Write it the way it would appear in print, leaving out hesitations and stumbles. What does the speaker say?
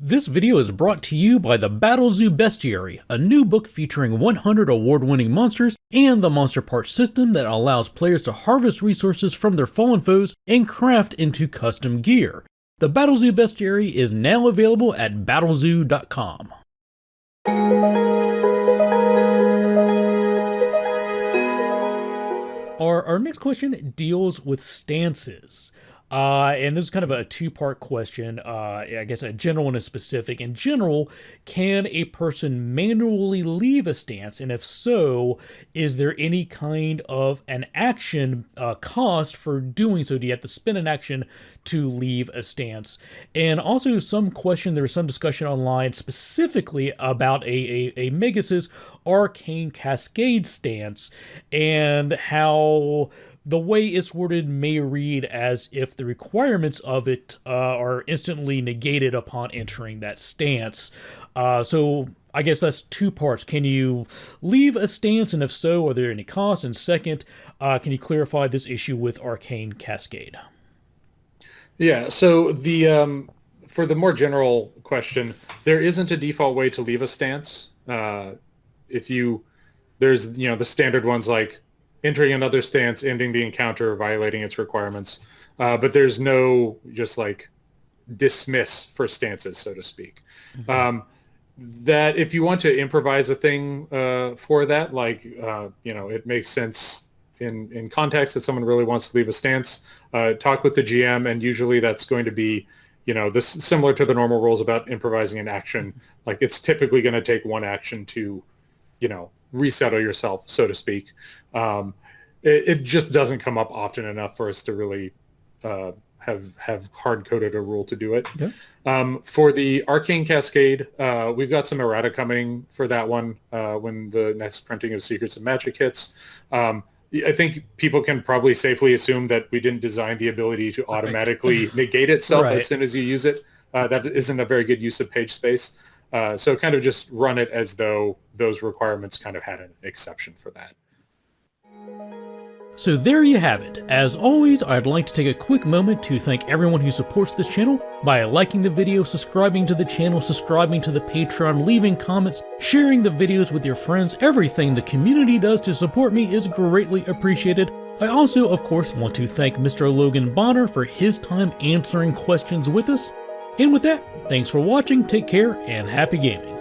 This video is brought to you by the Battle Zoo Bestiary, a new book featuring 100 award-winning monsters and the monster part system that allows players to harvest resources from their fallen foes and craft into custom gear. The Battle Zoo Bestiary is now available at battlezoo.com. Our next question deals with stances. And this is kind of a two-part question, I guess a general and a specific. In general, can a person manually leave a stance? And if so, is there any kind of an action cost for doing so? Do you have to spend an action to leave a stance? And also there was some discussion online specifically about a Megasis Arcane Cascade stance and how the way it's worded may read as if the requirements of it are instantly negated upon entering that stance. So I guess that's two parts. Can you leave a stance, and if so, are there any costs? And second, can you clarify this issue with Arcane Cascade? Yeah, so the for the more general question, there isn't a default way to leave a stance. There's the standard ones like entering another stance, ending the encounter, violating its requirements. But there's no just like dismiss for stances, so to speak. Mm-hmm. That if you want to improvise a thing for that, like, it makes sense in context that someone really wants to leave a stance, talk with the GM, and usually that's going to be, this similar to the normal rules about improvising an action. Like it's typically going to take one action to, resettle yourself, so to speak. It just doesn't come up often enough for us to really have hard-coded a rule to do it. Okay. For the Arcane Cascade, we've got some errata coming for that one when the next printing of Secrets of Magic hits. I think people can probably safely assume that we didn't design the ability to automatically negate itself as soon as you use it. That isn't a very good use of page space. So kind of just run it as though those requirements kind of had an exception for that. So there you have it. As always, I'd like to take a quick moment to thank everyone who supports this channel by liking the video, subscribing to the channel, subscribing to the Patreon, leaving comments, sharing the videos with your friends. Everything the community does to support me is greatly appreciated. I also, of course, want to thank Mr. Logan Bonner for his time answering questions with us. And with that, thanks for watching, take care, and happy gaming.